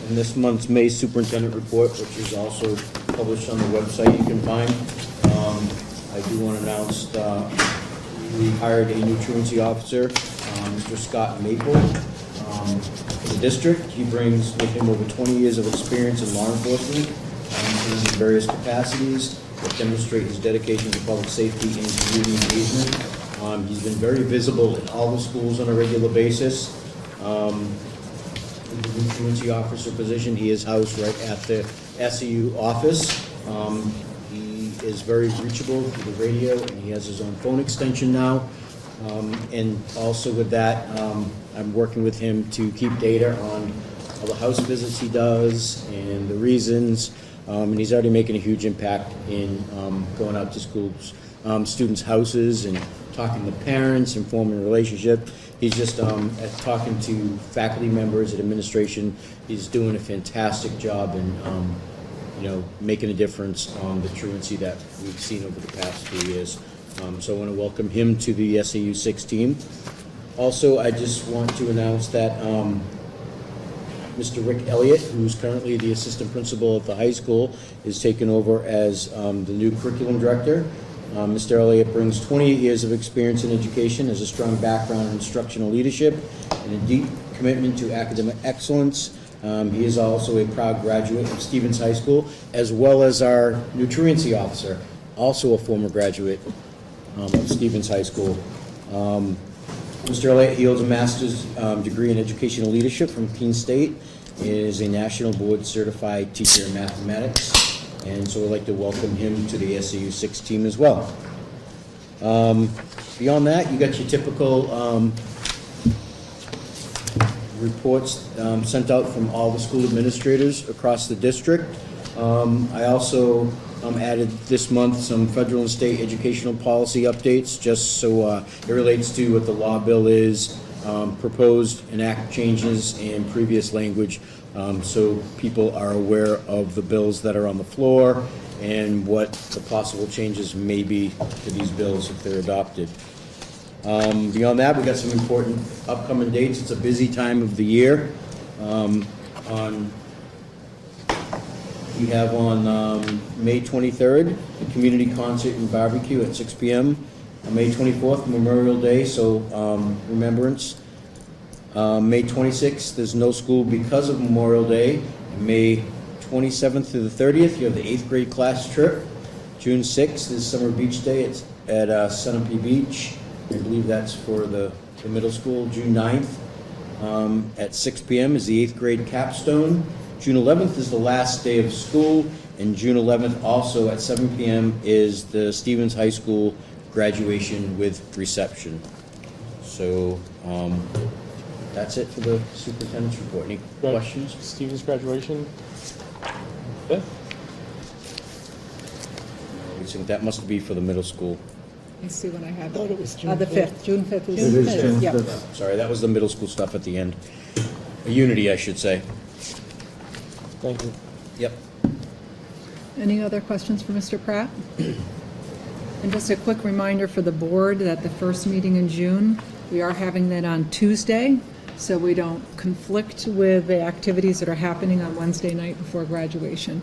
in this month's May superintendent report, which is also published on the website you can find. I do want to announce we hired a new truancy officer, Mr. Scott Maple, for the district. He brings with him over 20 years of experience in law enforcement in various capacities that demonstrate his dedication to public safety and community engagement. He's been very visible in all the schools on a regular basis. In the new truancy officer position, he is housed right at the SEU office. He is very reachable through the radio, and he has his own phone extension now. And also with that, I'm working with him to keep data on all the house visits he does and the reasons. And he's already making a huge impact in going out to schools, students' houses, and talking to parents and forming a relationship. He's just at talking to faculty members and administration. He's doing a fantastic job in making a difference on the truancy that we've seen over the past few years. So I want to welcome him to the SAU 6 team. Also, I just want to announce that Mr. Rick Elliott, who's currently the assistant principal at the high school, is taken over as the new curriculum director. Mr. Elliott brings 28 years of experience in education, has a strong background in instructional leadership, and a deep commitment to academic excellence. He is also a proud graduate of Stevens High School, as well as our new truancy officer, also a former graduate of Stevens High School. Mr. Elliott, he holds a master's degree in educational leadership from Keene State, is a national board certified teacher in mathematics, and so I'd like to welcome him to the SAU 6 team as well. Beyond that, you got your typical reports sent out from all the school administrators across the district. I also added this month some federal and state educational policy updates, just so it relates to what the law bill is, proposed and act changes, and previous language, so people are aware of the bills that are on the floor and what the possible changes may be to these bills if they're adopted. Beyond that, we got some important upcoming dates. It's a busy time of the year. We have on May 23rd, a community concert and barbecue at 6 p.m. On May 24th, Memorial Day, so remembrance. May 26th, there's no school because of Memorial Day. May 27th through the 30th, you have the 8th grade class trip. June 6th is Summer Beach Day at Sunapee Beach. I believe that's for the middle school. June 9th at 6 p.m. is the 8th grade capstone. June 11th is the last day of school, and June 11th also at 7 p.m. is the Stevens High School graduation with reception. So that's it for the superintendent's report. Any questions? Stevens graduation? 5th? That must be for the middle school. I see when I have I thought it was June the 5th. June 5th is It is June yeah. 5th. Sorry, that was the middle school stuff at the end. Unity, I should say. Thank you. Yep. Any other questions for Mr. Pratt? And just a quick reminder for the board that the first meeting in June, we are having that on Tuesday, so we don't conflict with the activities that are happening on Wednesday night before graduation.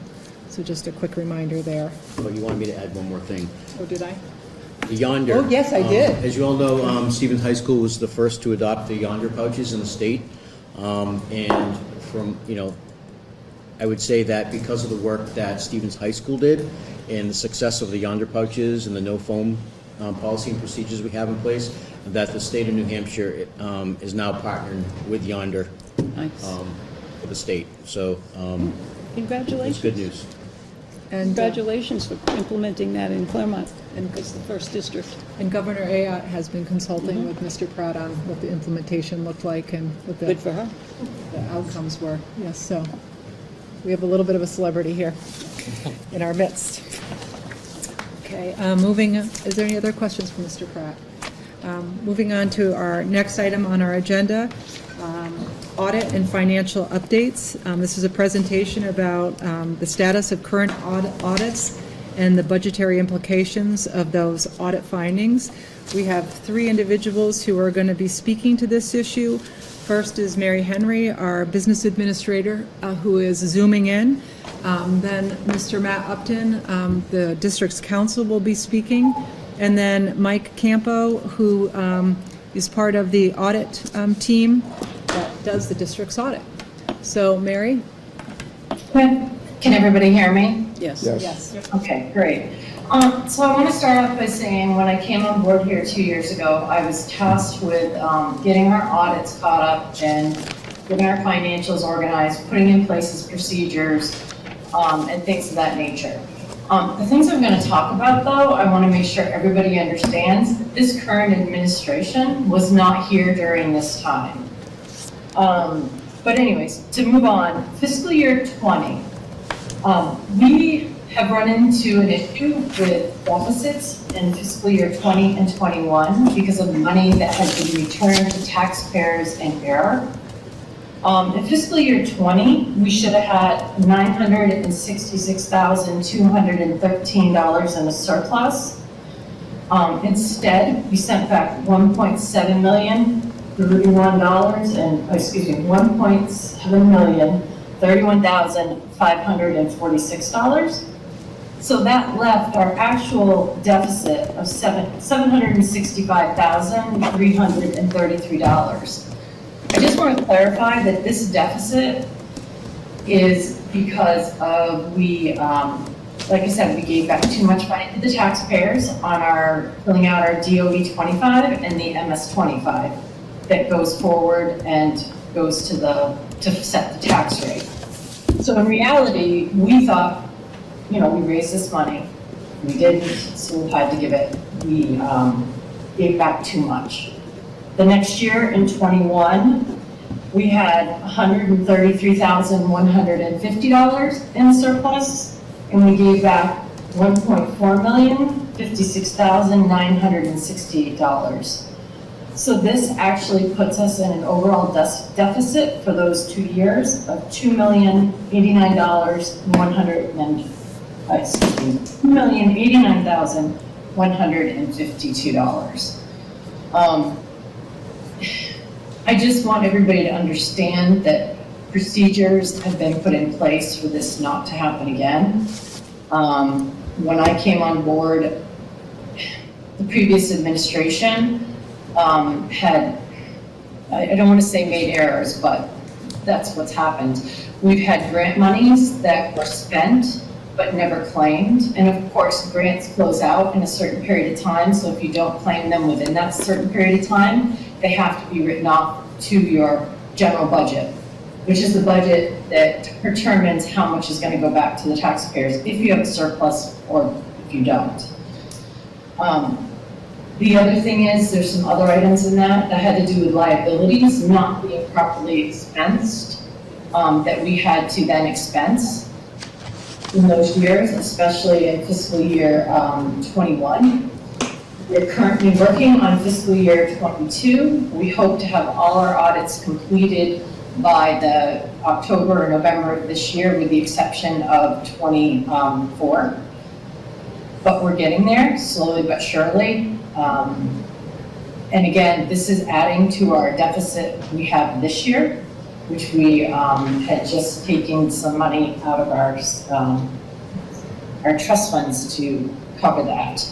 So just a quick reminder there. But you wanted me to add one more thing. Oh, did I? The Yonder. Oh, yes, I did. As you all know, Stevens High School was the first to adopt the Yonder pouches in the state. And from, I would say that because of the work that Stevens High School did and the success of the Yonder pouches and the no foam policy and procedures we have in place, that the state of New Hampshire is now partnering with Yonder for the state. So Congratulations. it's good news. And, Congratulations for implementing that in Claremont, and it's the first district. and Governor Ayotte has been consulting with Mr. Pratt on what the implementation looked like and what Good for her. the outcomes were. Yes, so we have a little bit of a celebrity here in our midst. Okay, is there any other questions for Mr. Pratt? Moving on to our next item on our agenda, audit and financial updates. This is a presentation about the status of current audits and the budgetary implications of those audit findings. We have three individuals who are going to be speaking to this issue. First is Mary Henry, our business administrator, who is zooming in. Then Mr. Matt Upton, the district's counsel, will be speaking. And then Mike Campo, who is part of the audit team that does the district's audit. So, Mary? Can everybody hear me? Yes. Yes. Okay, great. So I want to start off by saying when I came on board here 2 years ago, I was tasked with getting our audits caught up and getting our financials organized, putting in place procedures, and things of that nature. The things I'm going to talk about, though, I want to make sure everybody understands this current administration was not here during this time. But anyways, to move on, fiscal year 20, we have run into an issue with deficits in fiscal year 20 and 21 because of money that has been returned to taxpayers in error. In fiscal year 20, we should have had $966,213 in a surplus. Instead, we sent back $1.7 million, $1,031,031,546. So that left our actual deficit of $765,333. I just want to clarify that this deficit is because of like I said, we gave back too much money to the taxpayers on our filling out our DOE 25 and the MS 25 that goes forward and goes to set the tax rate. So in reality, we thought, we raised this money. We didn't, so we had to give it. We gave back too much. The next year in 21, we had $133,150 in surplus, and we gave back $1.4 million, $56,968. So this actually puts us in an overall deficit for those 2 years of $2,089,152. I just want everybody to understand that procedures have been put in place for this not to happen again. When I came on board, the previous administration had, I don't want to say made errors, but that's what's happened. We've had grant monies that were spent but never claimed. And of course, grants close out in a certain period of time. So if you don't claim them within that certain period of time, they have to be written off to your general budget, which is the budget that determines how much is going to go back to the taxpayers if you have a surplus or if you don't. The other thing is there's some other items in that had to do with liabilities not being properly expensed that we had to then expense in those years, especially in fiscal year 21. We're currently working on fiscal year 22. We hope to have all our audits completed by the October or November of this year, with the exception of 24. But we're getting there, slowly but surely. And again, this is adding to our deficit we have this year, which we had just taken some money out of our trust funds to cover that.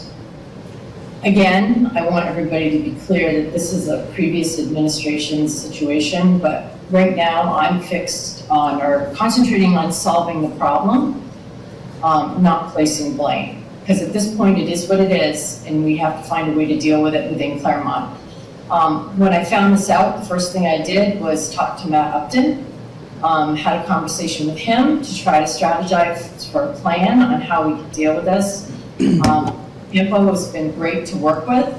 Again, I want everybody to be clear that this is a previous administration's situation, but right now I'm fixed on or concentrating on solving the problem, not placing blame. Because at this point it is what it is, and we have to find a way to deal with it within Claremont. When I found this out, the first thing I did was talk to Matt Upton, had a conversation with him to try to strategize for a plan on how we could deal with this. Info has been great to work with.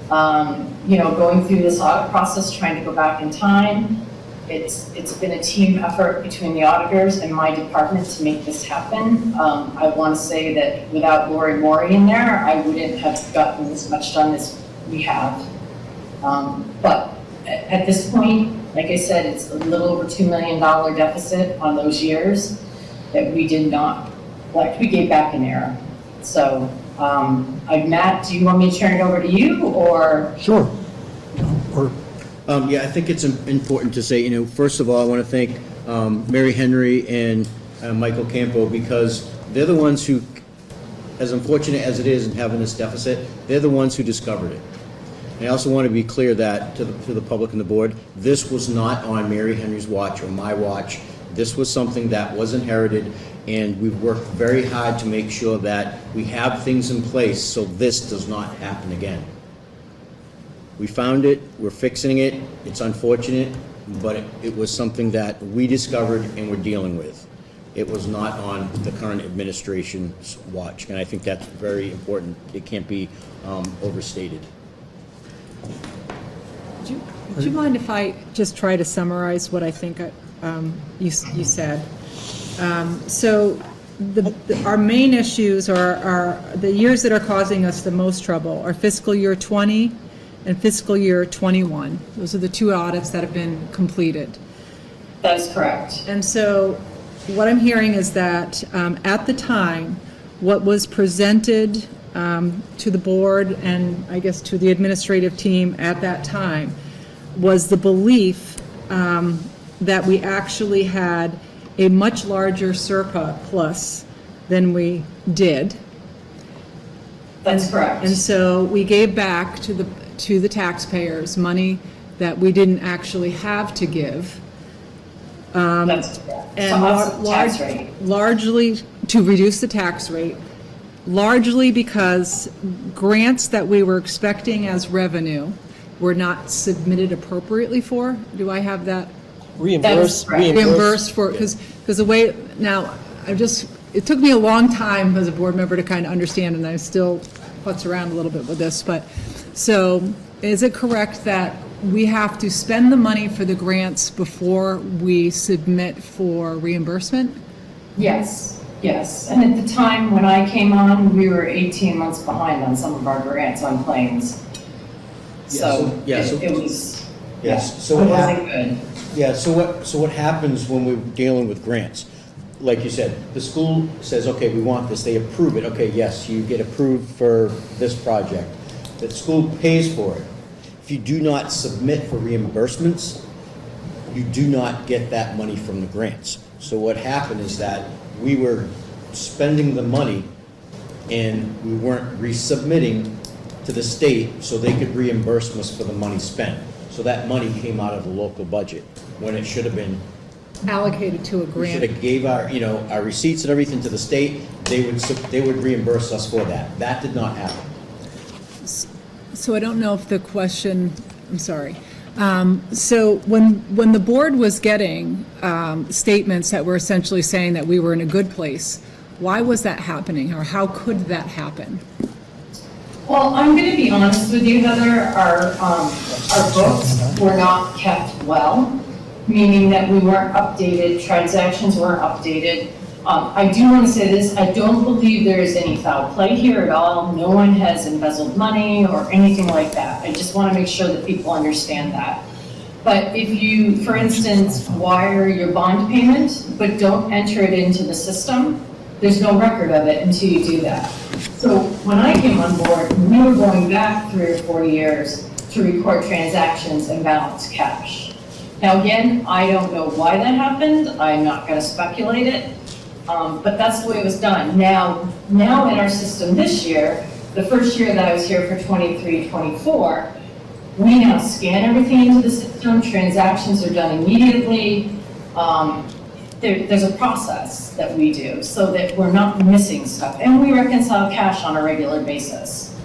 Going through this audit process, trying to go back in time. It's been a team effort between the auditors and my department to make this happen. I want to say that without Lori Mori in there, I wouldn't have gotten as much done as we have. But at this point, like I said, it's a little over $2 million deficit on those years that we did not, we gave back in error. So, Matt, do you want me to turn it over to you, or? Sure. Yeah, I think it's important to say, first of all, I want to thank Mary Henry and Michael Campo, because they're the ones who, as unfortunate as it is in having this deficit, they're the ones who discovered it. And I also want to be clear that to the public and the board, this was not on Mary Henry's watch or my watch. This was something that was inherited, and we've worked very hard to make sure that we have things in place so this does not happen again. We found it, we're fixing it, it's unfortunate, but it was something that we discovered and we're dealing with. It was not on the current administration's watch, and I think that's very important. It can't be overstated. Would you mind if I just try to summarize what I think you said? So our main issues are the years that are causing us the most trouble are fiscal year 20 and fiscal year 21. Those are the two audits that have been completed. That is correct. And so what I'm hearing is that at the time, what was presented to the board and I guess to the administrative team at that time was the belief that we actually had a much larger surplus than we did. That's correct. And so we gave back to the taxpayers money that we didn't actually have to give. That's correct. And So offset the tax rate. largely to reduce the tax rate, largely because grants that we were expecting as revenue were not submitted appropriately for. Do I have that? Reimburse, correct. Reimbursed for, because the way, now, it took me a long time as a board member to kind of understand, and I still futz around a little bit with this, but, so, is it correct that we have to spend the money for the grants before we submit for reimbursement? Yes, yes. And at the time when I came on, we were 18 months behind on some of our grants on claims. So it was, Yes, it so what wasn't good. Yeah, so what happens when we're dealing with grants? Like you said, the school says, okay, we want this, they approve it, okay, yes, you get approved for this project. The school pays for it. If you do not submit for reimbursements, you do not get that money from the grants. So what happened is that we were spending the money and we weren't resubmitting to the state so they could reimburse us for the money spent. So that money came out of the local budget when it should have been. Allocated to a We should grant. have gave our receipts and everything to the state. They would reimburse us for that. That did not happen. So I don't know if the question, I'm sorry. So when the board was getting statements that were essentially saying that we were in a good place, why was that happening, or how could that happen? Well, I'm going to be honest with you, Heather, our books were not kept well, meaning that we weren't updated, transactions weren't updated. I do want to say this, I don't believe there is any foul play here at all. No one has embezzled money or anything like that. I just want to make sure that people understand that. But if you, for instance, wire your bond payment, but don't enter it into the system, there's no record of it until you do that. So when I came on board, we were going back 3 or 4 years to record transactions and balance cash. Now again, I don't know why that happened. I'm not going to speculate it. But that's the way it was done. Now in our system this year, the first year that I was here for 23-24, we now scan everything into the system. Transactions are done immediately. There's a process that we do so that we're not missing stuff. And we reconcile cash on a regular basis.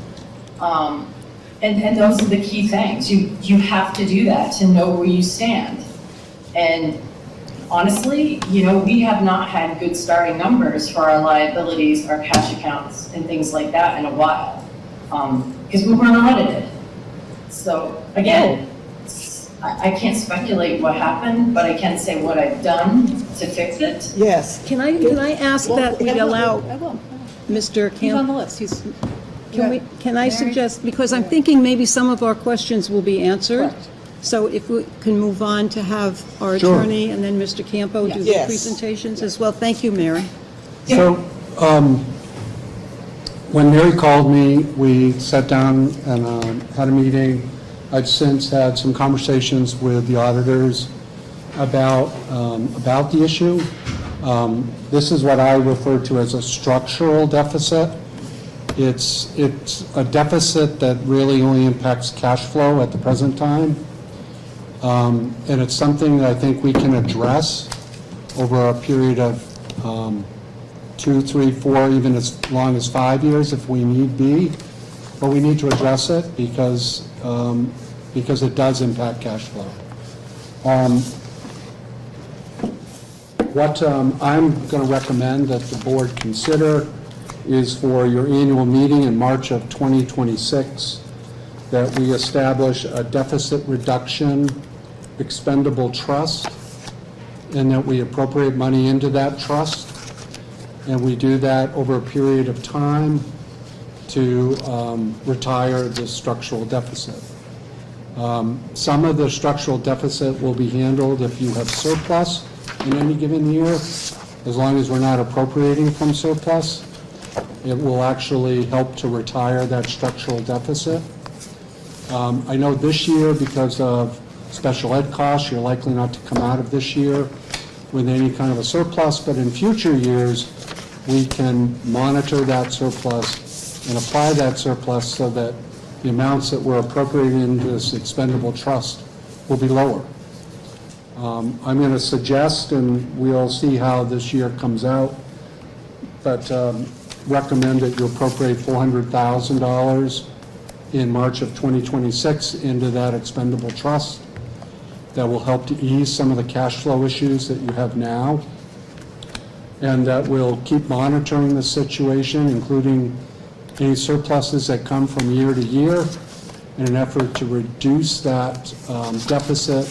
And those are the key things. You have to do that to know where you stand. And honestly, we have not had good starting numbers for our liabilities, our cash accounts, and things like that in a while, because we weren't audited. So again, I can't speculate what happened, but I can say what I've done to fix it. Yes. Can I ask that we allow I will. Mr. He's on Camp? the list. Can I suggest, because I'm thinking maybe some of our questions will be answered. Correct. So if we can move on to have our attorney and then Mr. Campo do the Yes. presentations as well. Thank you, Mary. So, when Mary called me, we sat down and had a meeting, I've since had some conversations with the auditors about the issue. This is what I refer to as a structural deficit. It's a deficit that really only impacts cash flow at the present time. And it's something that I think we can address over a period of 2, 3, 4, even as long as 5 years if we need be. But we need to address it because it does impact cash flow. What I'm going to recommend that the board consider is for your annual meeting in March of 2026 that we establish a deficit reduction expendable trust and that we appropriate money into that trust. And we do that over a period of time to retire the structural deficit. Some of the structural deficit will be handled if you have surplus in any given year. As long as we're not appropriating from surplus, it will actually help to retire that structural deficit. I know this year, because of special ed costs, you're likely not to come out of this year with any kind of a surplus, but in future years, we can monitor that surplus and apply that surplus so that the amounts that we're appropriating into this expendable trust will be lower. I'm going to suggest, and we'll see how this year comes out, but recommend that you appropriate $400,000 in March of 2026 into that expendable trust. That will help to ease some of the cash flow issues that you have now. And that will keep monitoring the situation, including any surpluses that come from year to year, in an effort to reduce that deficit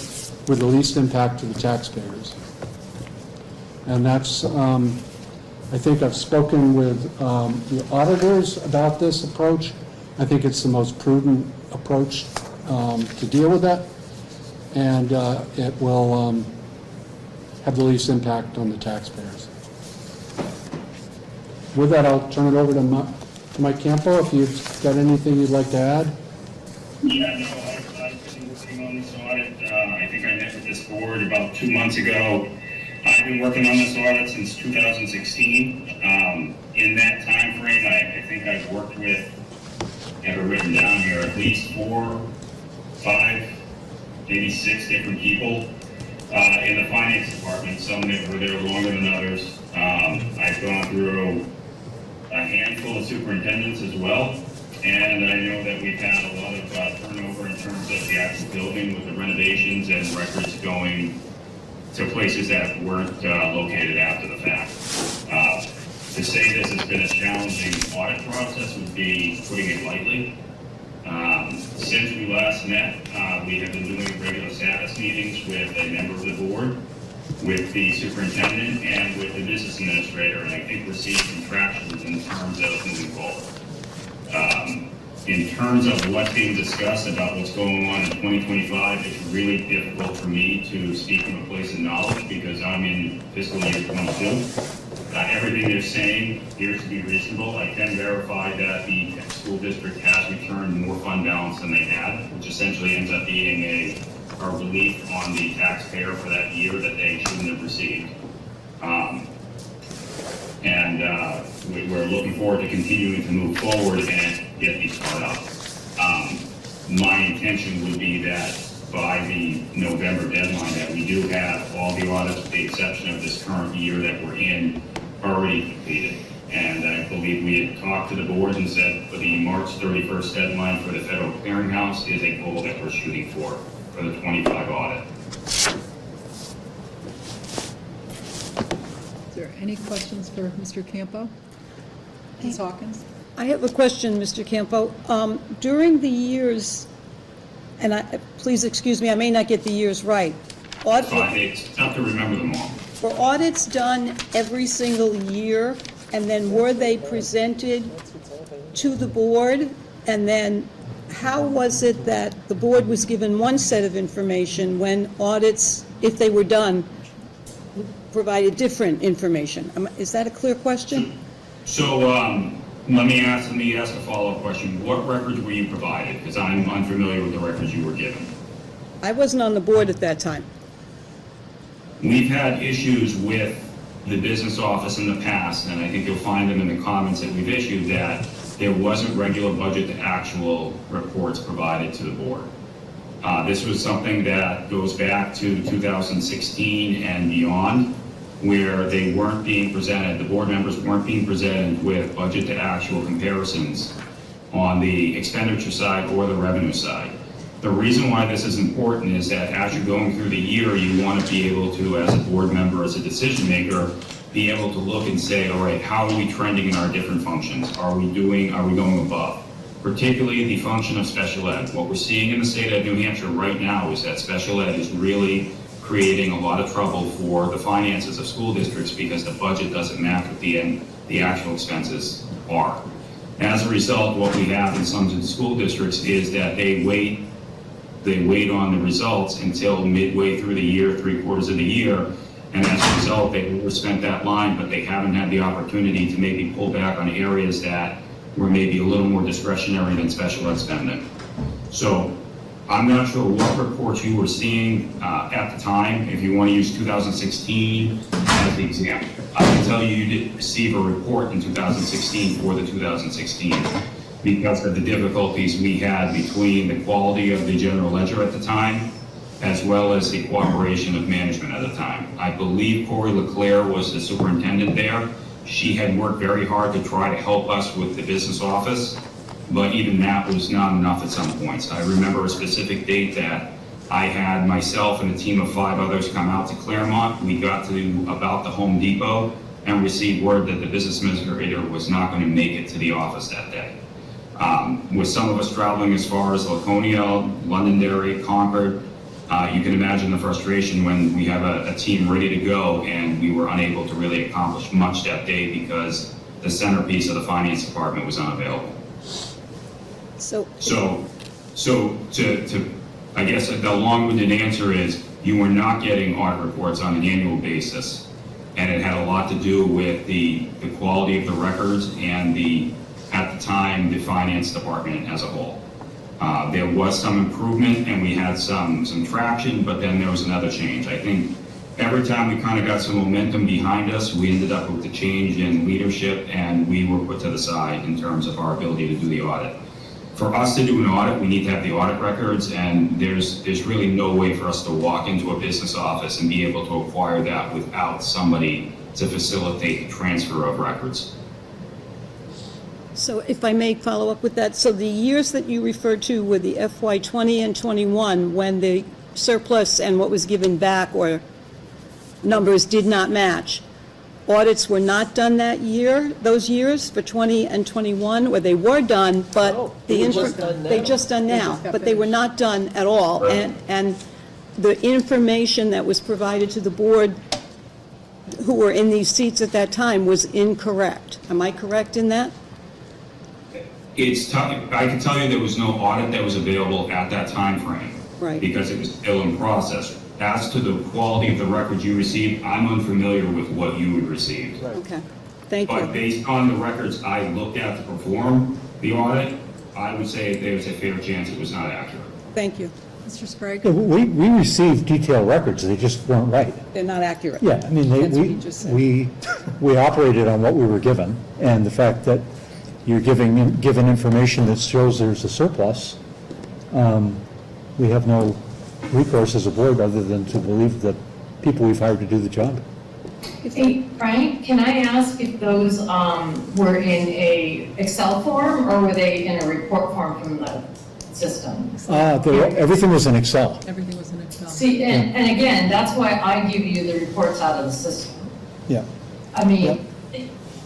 with the least impact to the taxpayers. And that's, I think I've spoken with the auditors about this approach. I think it's the most prudent approach to deal with that, and it will have the least impact on the taxpayers. With that, I'll turn it over to Mike Campo, if you've got anything you'd like to add. Yeah, no, I've been working on this audit. I think I met with this board about 2 months ago. I've been working on this audit since 2016. In that time frame, I think I've worked with, have it written down here, at least 4, 5, maybe 6 different people in the finance department. Some that were there longer than others. I've gone through a handful of superintendents as well, and I know that we've had a lot of turnover in terms of the actual building with the renovations and records going to places that weren't located after the fact. To say this has been a challenging audit process would be putting it lightly. Since we last met, we have been doing regular status meetings with a member of the board, with the superintendent, and with the business administrator, and I think we're seeing some traction in terms of moving forward. In terms of what's being discussed about what's going on in 2025, it's really difficult for me to speak from a place of knowledge because I'm in fiscal year 22. Everything they're saying appears to be reasonable. I can verify that the school district has returned more fund balance than they had, which essentially ends up being a relief on the taxpayer for that year that they shouldn't have received. We're looking forward to continuing to move forward and get these caught up. My intention would be that by the November deadline that we do have all the audits, with the exception of this current year that we're in, already completed. And I believe we had talked to the board and said for the March 31st deadline for the federal clearinghouse is a goal that we're shooting for the 25 audit. Is there any questions for Mr. Campo? Ms. Hawkins? I have a question, Mr. Campo. During the years, and please excuse me, I may not get the years right. It's tough to remember them all. Were audits done every single year, and then were they presented to the board? And then how was it that the board was given one set of information when audits, if they were done, provided different information? Is that a clear question? So Let me ask a follow-up question. What records were you provided? Because I'm unfamiliar with the records you were given. I wasn't on the board at that time. We've had issues with the business office in the past, and I think you'll find them in the comments that we've issued, that there wasn't regular budget to actual reports provided to the board. This was something that goes back to 2016 and beyond, where they weren't being presented, the board members weren't being presented with budget to actual comparisons on the expenditure side or the revenue side. The reason why this is important is that as you're going through the year, you want to be able to, as a board member, as a decision maker, be able to look and say, all right, how are we trending in our different functions? Are we going above? Particularly the function of special ed. What we're seeing in the state of New Hampshire right now is that special ed is really creating a lot of trouble for the finances of school districts because the budget doesn't match what the actual expenses are. As a result, what we have in some school districts is that they wait on the results until midway through the year, 3/4 of the year, and as a result, they overspent that line, but they haven't had the opportunity to maybe pull back on areas that were maybe a little more discretionary than special ed spending. So I'm not sure what reports you were seeing at the time. If you want to use 2016 as the example, I can tell you didn't receive a report in 2016 for the 2016 because of the difficulties we had between the quality of the general ledger at the time as well as the cooperation of management at the time. I believe Corey LeClaire was the superintendent there. She had worked very hard to try to help us with the business office, but even that was not enough at some points. I remember a specific date that I had myself and a team of 5 others come out to Claremont. We got to about the Home Depot and received word that the business administrator was not going to make it to the office that day. With some of us traveling as far as Laconia, Londonderry, Concord, you can imagine the frustration when we have a team ready to go and we were unable to really accomplish much that day because the centerpiece of the finance department was unavailable. So I guess the long-winded answer is you were not getting audit reports on an annual basis, and it had a lot to do with the quality of the records and at the time, the finance department as a whole. There was some improvement and we had some traction, but then there was another change. I think every time we kind of got some momentum behind us, we ended up with the change in leadership and we were put to the side in terms of our ability to do the audit. For us to do an audit, we need to have the audit records, and there's really no way for us to walk into a business office and be able to acquire that without somebody to facilitate the transfer of records. So if I may follow up with that, so the years that you referred to were the FY 20 and 21, when the surplus and what was given back or numbers did not match. Audits were not done that year, those years for 20 and 21, or they were done, but they're just done now, but they were not done at all. And the information that was provided to the board who were in these seats at that time was incorrect. Am I correct in that? It's tough. I can tell you there was no audit that was available at that time frame. Right. Because it was still in process. As to the quality of the records you received, I'm unfamiliar with what you had received. Okay, thank But you. based on the records I looked at to perform the audit, I would say there's a fair chance it was not accurate. Thank you. Mr. Sprague? Yeah, we received detailed records, they just weren't right. They're not accurate. Yeah, I mean, That's what he just said. we operated on what we were given, and the fact that you're given information that shows there's a surplus, we have no recourse as a board other than to believe that people we've hired to do the job. Hey, Frank, can I ask if those were in a Excel form or were they in a report form from the system? Everything was in Excel. Everything was in Excel. See, and again, that's why I give you the reports out of the system. Yeah. I mean,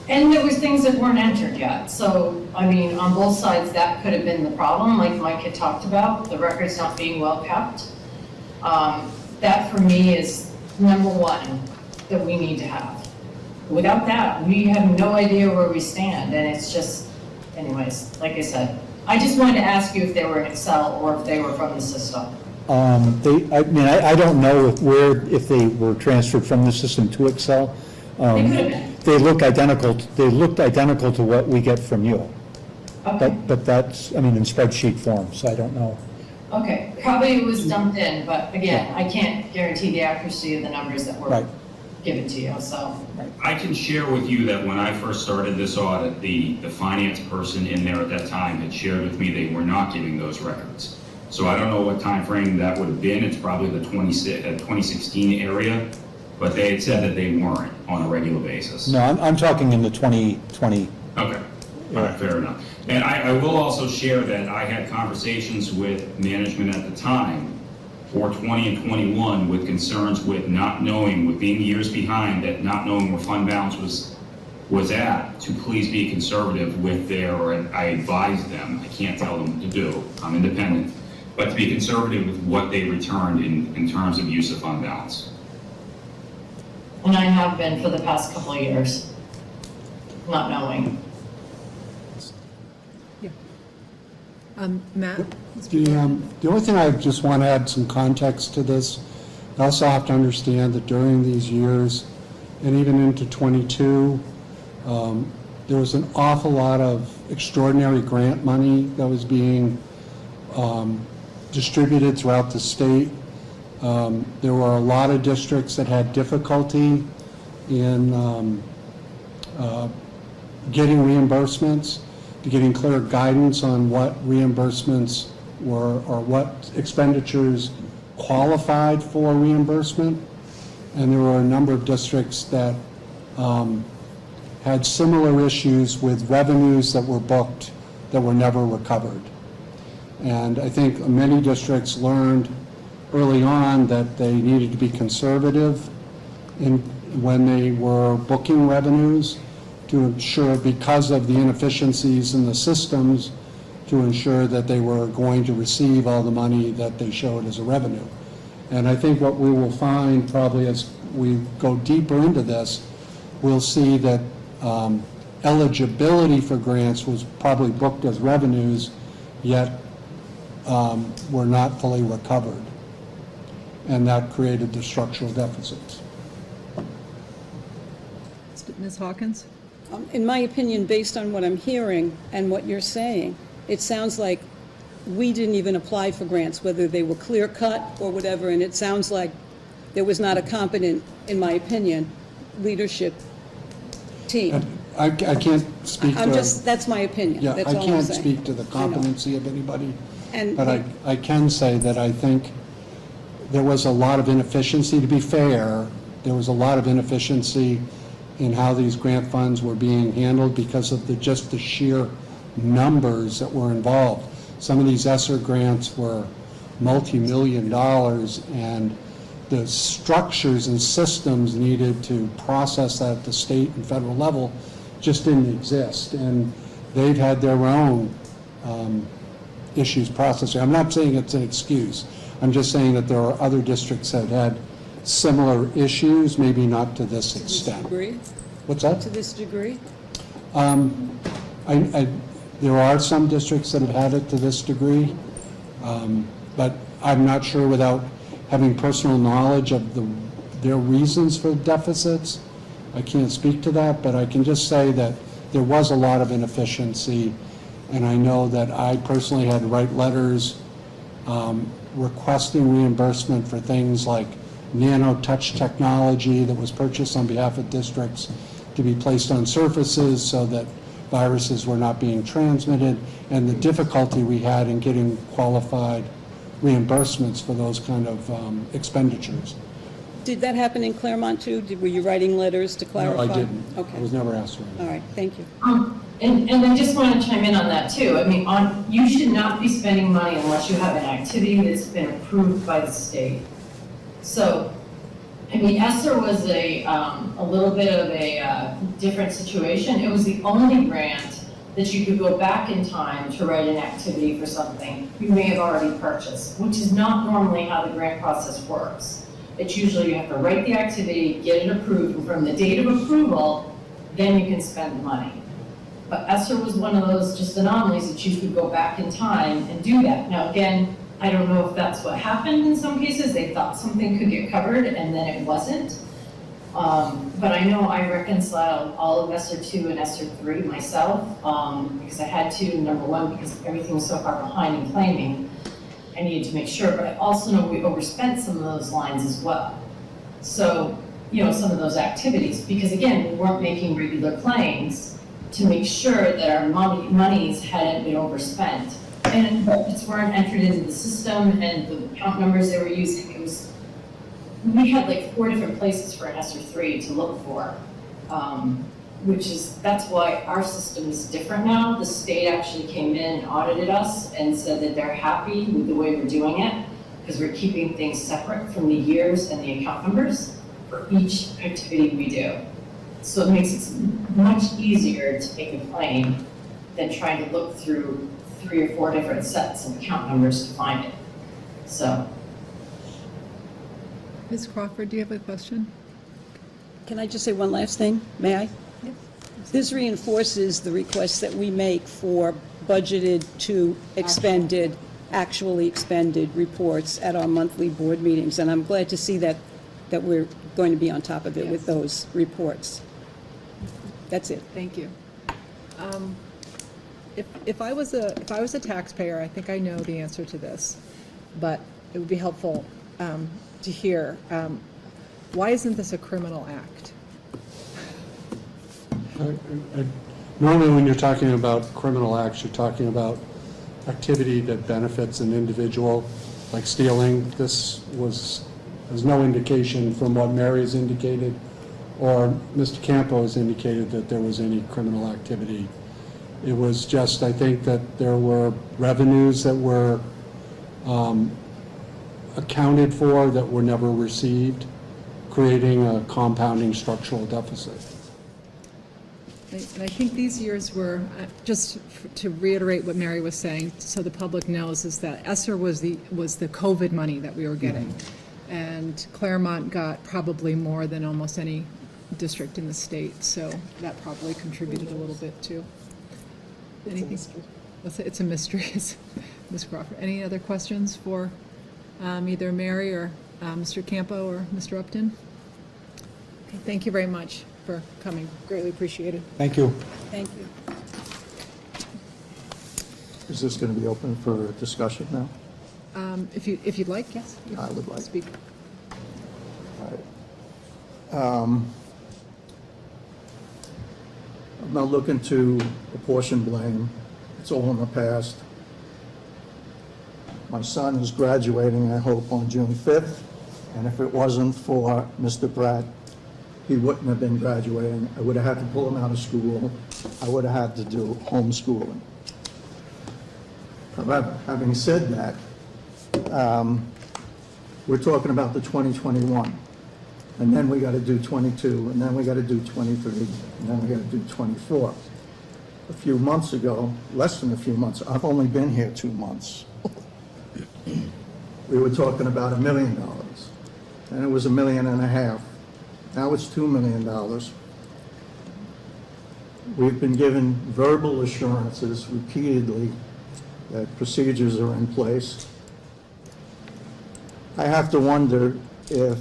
and there was things that weren't entered yet. So, I mean, on both sides, that could have been the problem, like Mike had talked about, the records not being well kept. That for me is number one that we need to have. Without that, we have no idea where we stand, and it's just, anyways, like I said, I just wanted to ask you if they were in Excel or if they were from the system. I don't know if they were transferred from the system to Excel. They could have been. they looked identical to what we get from you. Okay, But that's, I mean, in spreadsheet form, so I don't know. okay, probably it was dumped in, but again, I can't guarantee the accuracy of the numbers that were Right. given to you, so. I can share with you that when I first started this audit, the finance person in there at that time had shared with me they were not giving those records. So I don't know what time frame that would have been. It's probably the 2016 area, but they had said that they weren't on a regular basis. No, I'm talking in the 2020. Okay, all right, fair enough. And I will also share that I had conversations with management at the time for 20 and 21 with concerns with not knowing, with being years behind, that not knowing where fund balance was at, to please be conservative with their, or I advised them, I can't tell them what to do, I'm independent, but to be conservative with what they returned in terms of use of fund balance. And I have been for the past couple of years, not knowing. Matt? The only thing I just want to add some context to this, I also have to understand that during these years, and even into '22, there was an awful lot of extraordinary grant money that was being distributed throughout the state. There were a lot of districts that had difficulty in getting reimbursements, getting clear guidance on what reimbursements were, or what expenditures qualified for reimbursement. And there were a number of districts that had similar issues with revenues that were booked that were never recovered. And I think many districts learned early on that they needed to be conservative when they were booking revenues, to ensure, because of the inefficiencies in the systems, to ensure that they were going to receive all the money that they showed as a revenue. And I think what we will find probably as we go deeper into this, we'll see that eligibility for grants was probably booked as revenues, yet were not fully recovered. And that created the structural deficits. Ms. Hawkins? In my opinion, based on what I'm hearing and what you're saying, it sounds like we didn't even apply for grants, whether they were clear-cut or whatever, and it sounds like there was not a competent, in my opinion, leadership team. I can't speak to... that's my opinion. Yeah, That's I all I'm can't saying. speak to the I know. competency of anybody, And but I can say that I think there was a lot of inefficiency. To be fair, there was a lot of inefficiency in how these grant funds were being handled because of just the sheer numbers that were involved. Some of these ESSER grants were multi-million dollars, and the structures and systems needed to process that at the state and federal level just didn't exist. And they've had their own issues processing. I'm not saying it's an excuse. I'm just saying that there are other districts that had similar issues, maybe not to this extent. degree? What's that? To this degree? There are some districts that have had it to this degree, but I'm not sure, without having personal knowledge of their reasons for deficits. I can't speak to that, but I can just say that there was a lot of inefficiency, and I know that I personally had to write letters requesting reimbursement for things like nano-touch technology that was purchased on behalf of districts to be placed on surfaces so that viruses were not being transmitted, and the difficulty we had in getting qualified reimbursements for those kind of expenditures. Did that happen in Claremont too? Were you writing letters to clarify? No, I didn't. Okay. I was never asked for All anything. right, thank you. And I just want to chime in on that too. I mean, you should not be spending money unless you have an activity that's been approved by the state. So, I mean, ESSER was a little bit of a different situation. It was the only grant that you could go back in time to write an activity for something you may have already purchased, which is not normally how the grant process works. It's usually you have to write the activity, get it approved, and from the date of approval, then you can spend the money. But ESSER was one of those just anomalies that you could go back in time and do that. Now, again, I don't know if that's what happened in some cases. They thought something could get covered and then it wasn't. But I know I reconciled all of ESER 2 and ESER 3 myself, because I had to, number one, because everything was so far behind in claiming, I needed to make sure, but I also know we overspent some of those lines as well. So, some of those activities, because again, we weren't making regular claims to make sure that our monies hadn't been overspent. And budgets weren't entered into the system, and the account numbers they were using, we had like 4 different places for an ESER 3 to look for, that's why our system is different now. The state actually came in and audited us and said that they're happy with the way we're doing it, because we're keeping things separate from the years and the account numbers for each activity we do. So it makes it much easier to make a claim than trying to look through 3 or 4 different sets of account numbers to find it. So. Ms. Crawford, do you have a question? Can I just say one last thing? May I? Yes. This reinforces the requests that we make for budgeted to expended, actually expended reports at our monthly board meetings. And I'm glad to see that we're going to be on top of it with those reports. That's it. Thank you. If I was a taxpayer, I think I know the answer to this, but it would be helpful to hear, why isn't this a criminal act? Normally, when you're talking about criminal acts, you're talking about activity that benefits an individual, like stealing. There's no indication from what Mary has indicated or Mr. Campo has indicated that there was any criminal activity. It was just, I think, that there were revenues that were accounted for that were never received, creating a compounding structural deficit. And I think these years were, just to reiterate what Mary was saying, so the public knows, is that ESSER was the COVID money that we were getting. And Claremont got probably more than almost any district in the state, so that probably contributed a little bit too. Anything? It's a mystery, Ms. Crawford. Any other questions for either Mary or Mr. Campo or Mr. Upton? Okay, thank you very much for coming. Greatly appreciated. Thank you. Thank you. Is this going to be open for discussion now? If you'd like, yes. you I would can like. Speak. I'm not looking to apportion blame. It's all in the past. My son is graduating, I hope, on June 5th, and if it wasn't for Mr. Pratt, he wouldn't have been graduating. I would have had to pull him out of school. I would have had to do homeschooling. However, having said that, we're talking about the 2021, and then we got to do 22, and then we got to do 23, and then we got to do 24. A few months ago, less than a few months, I've only been here 2 months. We were talking about $1 million, and it was $1.5 million. Now it's $2 million. We've been given verbal assurances repeatedly that procedures are in place. I have to wonder if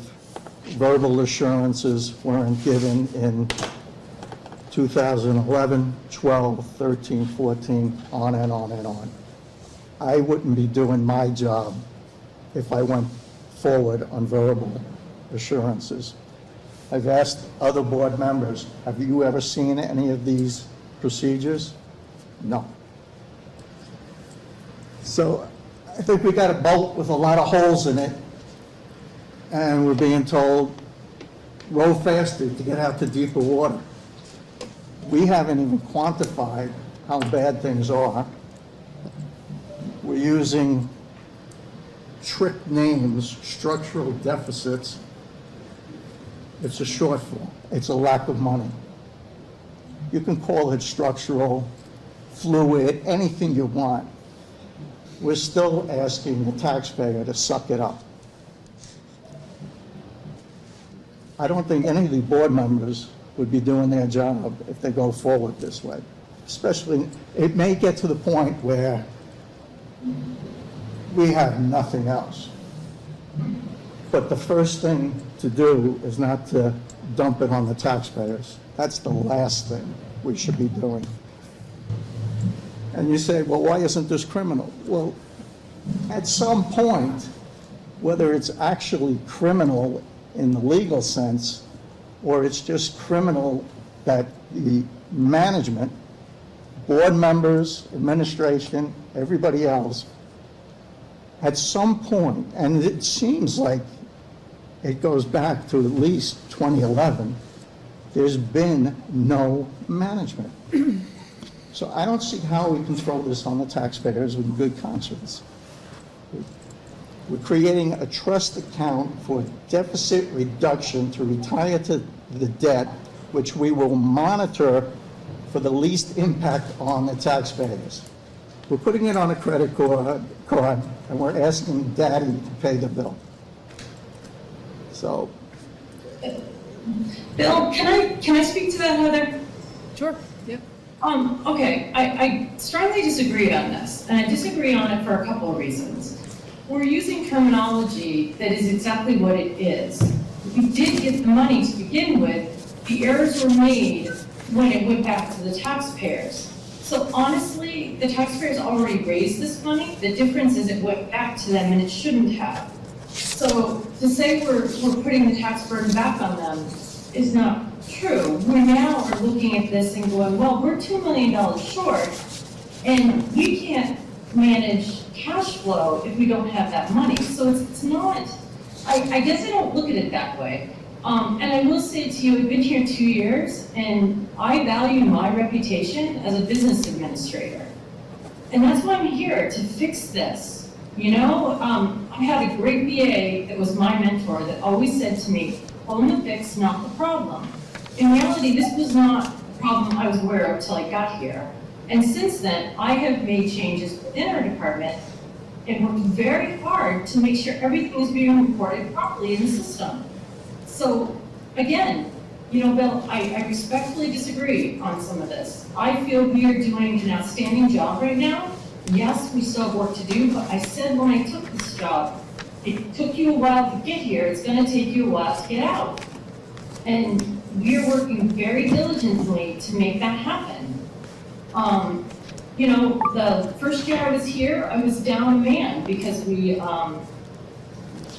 verbal assurances weren't given in 2011, 12, 13, 14, on and on and on. I wouldn't be doing my job if I went forward on verbal assurances. I've asked other board members, have you ever seen any of these procedures? No. So I think we got a boat with a lot of holes in it, and we're being told, row faster to get out to deeper water. We haven't even quantified how bad things are. We're using trick names, structural deficits. It's a shortfall. It's a lack of money. You can call it structural, fluid, anything you want. We're still asking the taxpayer to suck it up. I don't think any of the board members would be doing their job if they go forward this way. Especially, it may get to the point where we have nothing else. But the first thing to do is not to dump it on the taxpayers. That's the last thing we should be doing. And you say, well, why isn't this criminal? Well, at some point, whether it's actually criminal in the legal sense, or it's just criminal that the management, board members, administration, everybody else, at some point, and it seems like it goes back to at least 2011, there's been no management. So I don't see how we can throw this on the taxpayers with good conscience. We're creating a trust account for deficit reduction to retire to the debt, which we will monitor for the least impact on the taxpayers. We're putting it on a credit card, and we're asking Daddy to pay the bill. So, Bill, can I speak to that, Heather? Sure, yeah. Okay, I strongly disagree on this, and I disagree on it for a couple of reasons. We're using terminology that is exactly what it is. If we did get the money to begin with, the errors were made when it went back to the taxpayers. So honestly, the taxpayers already raised this money. The difference is it went back to them and it shouldn't have. So to say we're putting the tax burden back on them is not true. We now are looking at this and going, well, we're $2 million short, and we can't manage cash flow if we don't have that money. So it's not, I guess I don't look at it that way. And I will say to you, I've been here 2 years, and I value my reputation as a business administrator. And that's why I'm here, to fix this. You know, I had a great VA that was my mentor that always said to me, own the fix, not the problem. In reality, this was not a problem I was aware of until I got here. And since then, I have made changes within our department and worked very hard to make sure everything is being reported properly in the system. So, again, you know, Bill, I respectfully disagree on some of this. I feel we are doing an outstanding job right now. Yes, we still have work to do, but I said when I took this job, it took you a while to get here, it's gonna take you a while to get out. And we are working very diligently to make that happen. You know, the first year I was here, I was down a man because we,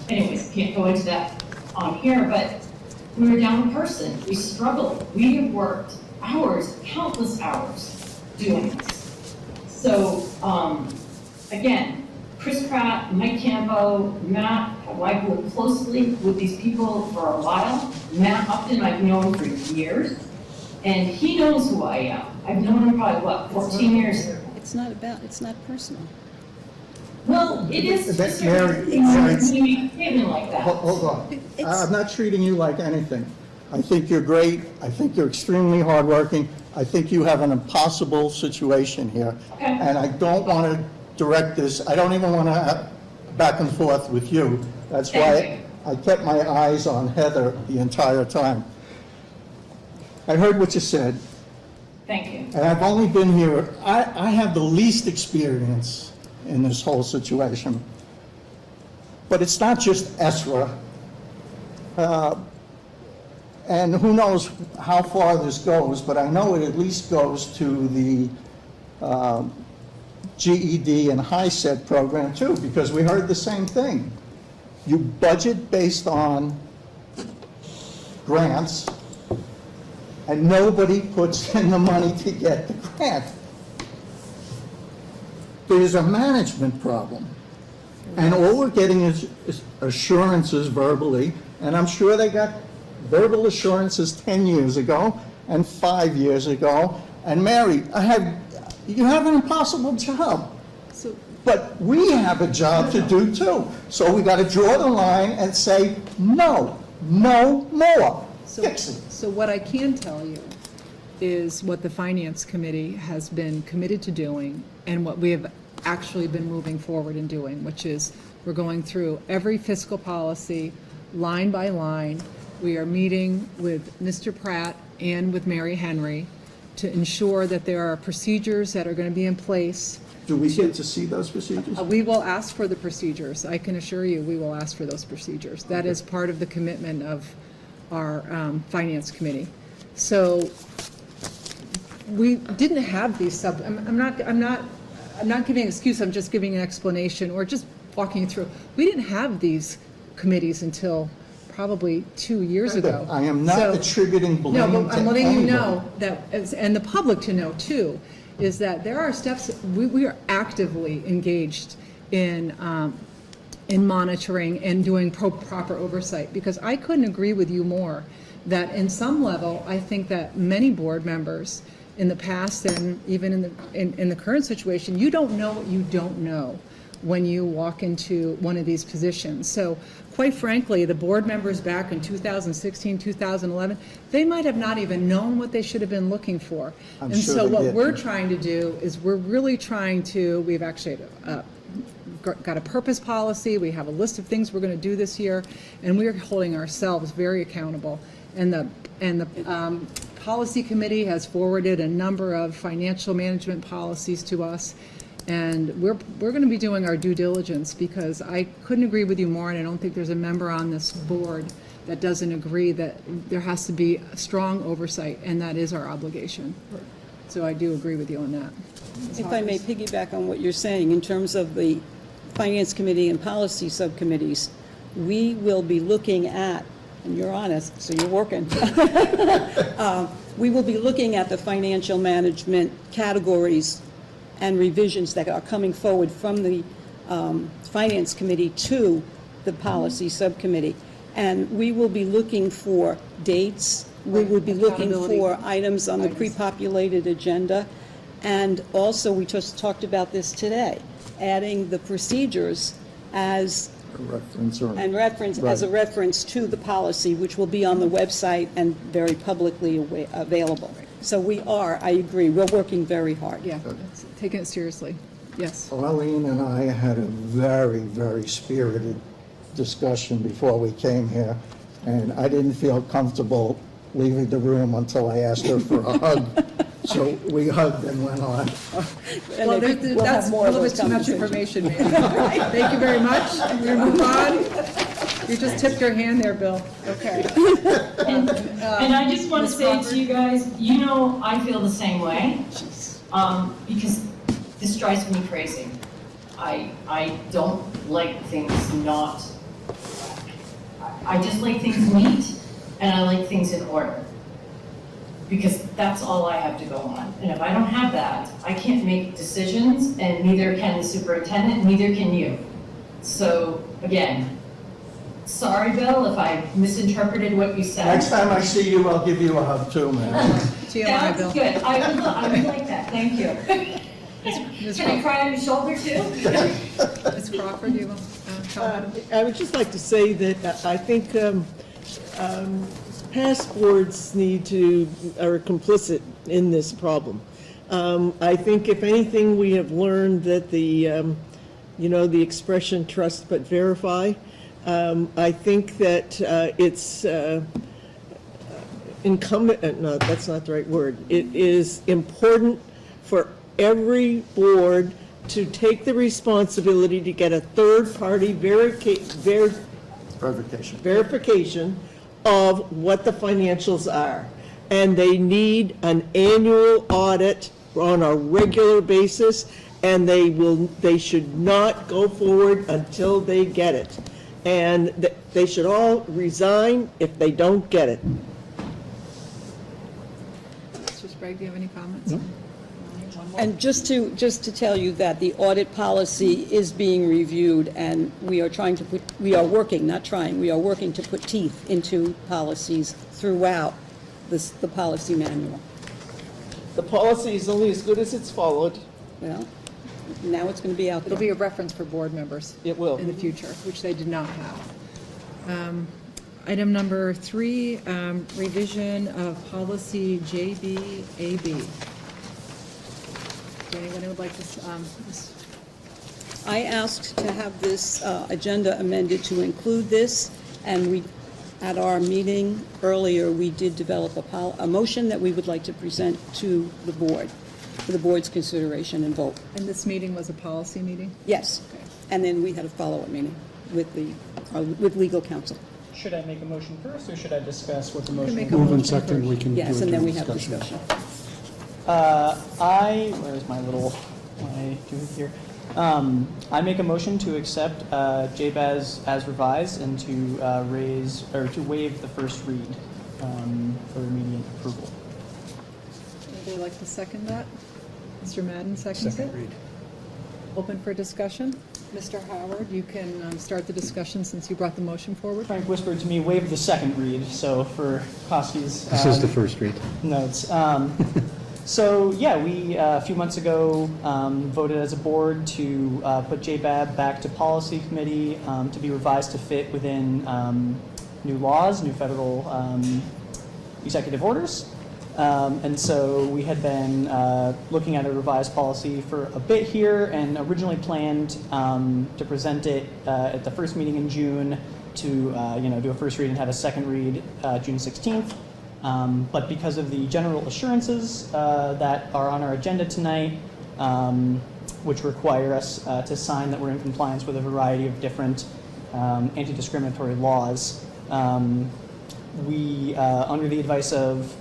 anyways, can't go into that on here, but we were down a person. We struggled. We have worked hours, countless hours doing this. So, again, Chris Pratt, Mike Campo, Matt, I've worked closely with these people for a while. Matt Upton, I've known for years, and he knows who I am. I've known him probably, what, 14 years? It's not personal. Well, it is That- to Mary, certain things Mary- when you make a statement like that. hold on. It's- I'm not treating you like anything. I think you're great. I think you're extremely hardworking. I think you have an impossible situation here. Okay. And I don't want to direct this, I don't even want to have back and forth with you. That's Thank why I kept my eyes on Heather the entire time. I heard what you said, Thank you. and I've only been here, I have the least experience in this whole situation. But it's not just ESRA. And who knows how far this goes, but I know it at least goes to the GED and HiSET program too, because we heard the same thing. You budget based on grants, and nobody puts in the money to get the grant. There's a management problem. And all we're getting is assurances verbally, and I'm sure they got verbal assurances 10 years ago and 5 years ago. And Mary, you have an impossible job, So, but we have a job to do too. So we got to draw the line and say, no more. Fix it. So what I can tell you is what the Finance Committee has been committed to doing and what we have actually been moving forward and doing, which is we're going through every fiscal policy, line by line. We are meeting with Mr. Pratt and with Mary Henry to ensure that there are procedures that are going to be in place Do we get to see those procedures? We will ask for the procedures. I can assure you, we will ask for those procedures. That is part of the commitment of our Finance Committee. So we didn't have these I'm not giving an excuse, I'm just giving an explanation or just walking through. We didn't have these committees until probably 2 years ago. I am not So- attributing blame No, to but I'm letting you anybody. know that, and the public to know too, is that there are steps, we are actively engaged in monitoring and doing proper oversight, because I couldn't agree with you more, that in some level, I think that many board members in the past and even in the current situation, you don't know what you don't know when you walk into one of these positions. So quite frankly, the board members back in 2016, 2011, they might have not even known what they should have been looking for. I'm And sure so they what didn't. we're trying to do is we're really trying to, we've actually got a purpose policy, we have a list of things we're going to do this year, and we're holding ourselves very accountable. And the policy committee has forwarded a number of financial management policies to us, and we're going to be doing our due diligence, because I couldn't agree with you more, and I don't think there's a member on this board that doesn't agree that there has to be a strong oversight, and that is our obligation. So I do agree with you on that. If I may piggyback on what you're saying, in terms of the Finance Committee and Policy Subcommittees, we will be looking at, and you're honest, so you're working, we will be looking at the financial management categories and revisions that are coming forward from the Finance Committee to the Policy Subcommittee. And we will be looking for dates, we will be looking Accountability. for items on the pre-populated agenda, and also, we just talked about this today, adding the procedures as Reference or- and reference, as a reference to the policy, which will be on the website and very publicly available. So we are, I agree, we're working very hard. Yeah, taking it seriously, yes. Arlene and I had a very, very spirited discussion before we came here, and I didn't feel comfortable leaving the room until I asked her for a hug. So we hugged and went on. Well, We'll have that's a more of little bit those too much conversations. information, maybe. Thank you very much. We're going to move on. You just tipped your hand there, Bill. Okay. And I just want to say to you guys, you know, I feel the same way, because this drives me crazy. I don't like things not, I just like things neat, and I like things in order. Because that's all I have to go on. And if I don't have that, I can't make decisions, and neither can the superintendent, neither can you. So, again, sorry, Bill, if I misinterpreted what you said. Next time I see you, I'll give you a hug too, man. TMI, Bill. That's good. I would like that. Thank you. Ms. Can I cry on your shoulder, too? Ms. Crawford, you will comment? I would just like to say that I think past boards are complicit in this problem. I think if anything, we have learned that the expression trust but verify. I think that it's incumbent, no, that's not the right word. It is important for every board to take the responsibility to get a third-party verification of what the financials are. And they need an annual audit on a regular basis, and they should not go forward until they get it. And they should all resign if they don't get it. Mr. Sprague, do you have any comments? No. And just to tell you that the audit policy is being reviewed, and we are working to put teeth into policies throughout the policy manual. The policy is only as good as it's followed. Well, now it's going to be out It'll there. be a reference for board members. It will. In the future, which they did not have. Item number 3, revision of policy JBAB. Does anyone would like to, I asked to have this agenda amended to include this, and at our meeting earlier, we did develop a motion that we would like to present to the board. for the board's consideration and vote. And this meeting was a policy meeting? Yes. And then we had a follow-up meeting with with legal counsel. Should I make a motion first, or should I discuss what the can motion make will a be? Move in motion second, we can do Yes, it and then we during have discussion. discussion. Where's my little, my do it here? I make a motion to accept JBAS as revised and to to waive the first read for immediate approval. Would you like to second that? Mr. Madden seconds it? Open for discussion? Mr. Howard, you can start the discussion since you brought the motion forward. Frank whispered to me, waive the second read, so for Koski's This is the first read. notes. So, yeah, we, a few months ago, voted as a board to put JBAB back to policy committee to be revised to fit within new laws, new federal executive orders. And so we had been looking at a revised policy for a bit here and originally planned to present it at the first meeting in June to do a first read and have a second read June 16th. But because of the general assurances that are on our agenda tonight, which require us to sign that we're in compliance with a variety of different anti-discriminatory laws, we, under the advice of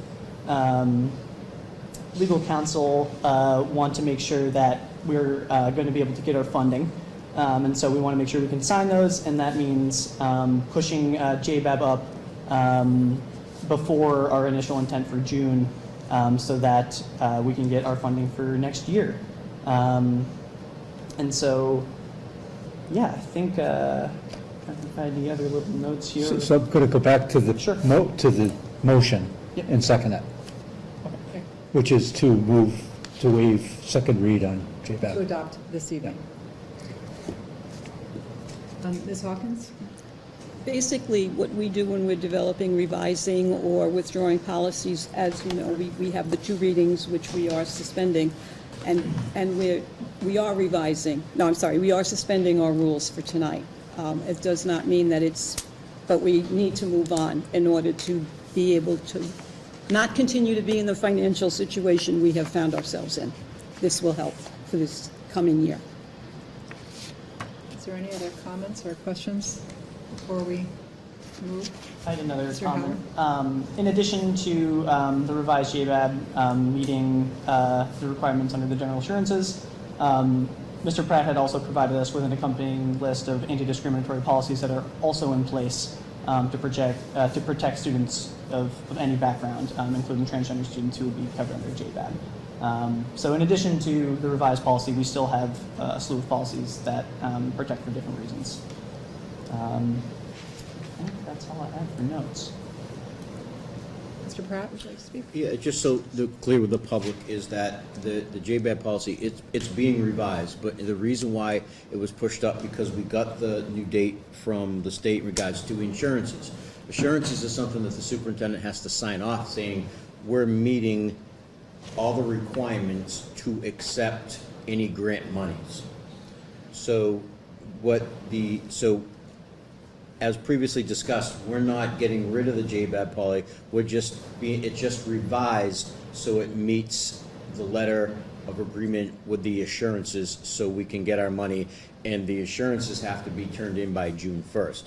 legal counsel, want to make sure that we're going to be able to get our funding. And so we want to make sure we can sign those, and that means pushing JBAB up before our initial intent for June, so that we can get our funding for next year. And so, yeah, I think I don't have any other little notes here. So could it go back to the Sure. to the motion Yep. and second it, Okay. which is to move to waive second read on To JBAB. adopt this evening. Ms. Hawkins? Basically, what we do when we're developing, revising, or withdrawing policies, as you know, we have the two readings, which we are suspending, and we are revising, no, I'm sorry, we are suspending our rules for tonight. It does not mean that but we need to move on in order to be able to not continue to be in the financial situation we have found ourselves in. This will help for this coming year. Is there any other comments or questions before we move? I had another Mr. comment. In addition to the revised JBAB meeting the requirements under the general assurances, Mr. Pratt had also provided us with an accompanying list of anti-discriminatory policies that are also in place to protect students of any background, including transgender students who would be covered under JBAB. So in addition to the revised policy, we still have a slew of policies that protect for different reasons. I think that's all I have for notes. Mr. Pratt, would you like to speak? Yeah, just so the clear with the public is that the JBAB policy, it's being revised, but the reason why it was pushed up because we got the new date from the state in regards to insurances. Assurances is something that the superintendent has to sign off saying, we're meeting all the requirements to accept any grant monies. So as previously discussed, we're not getting rid of the JBAB policy, it's just revised so it meets the letter of agreement with the assurances so we can get our money, and the assurances have to be turned in by June 1st.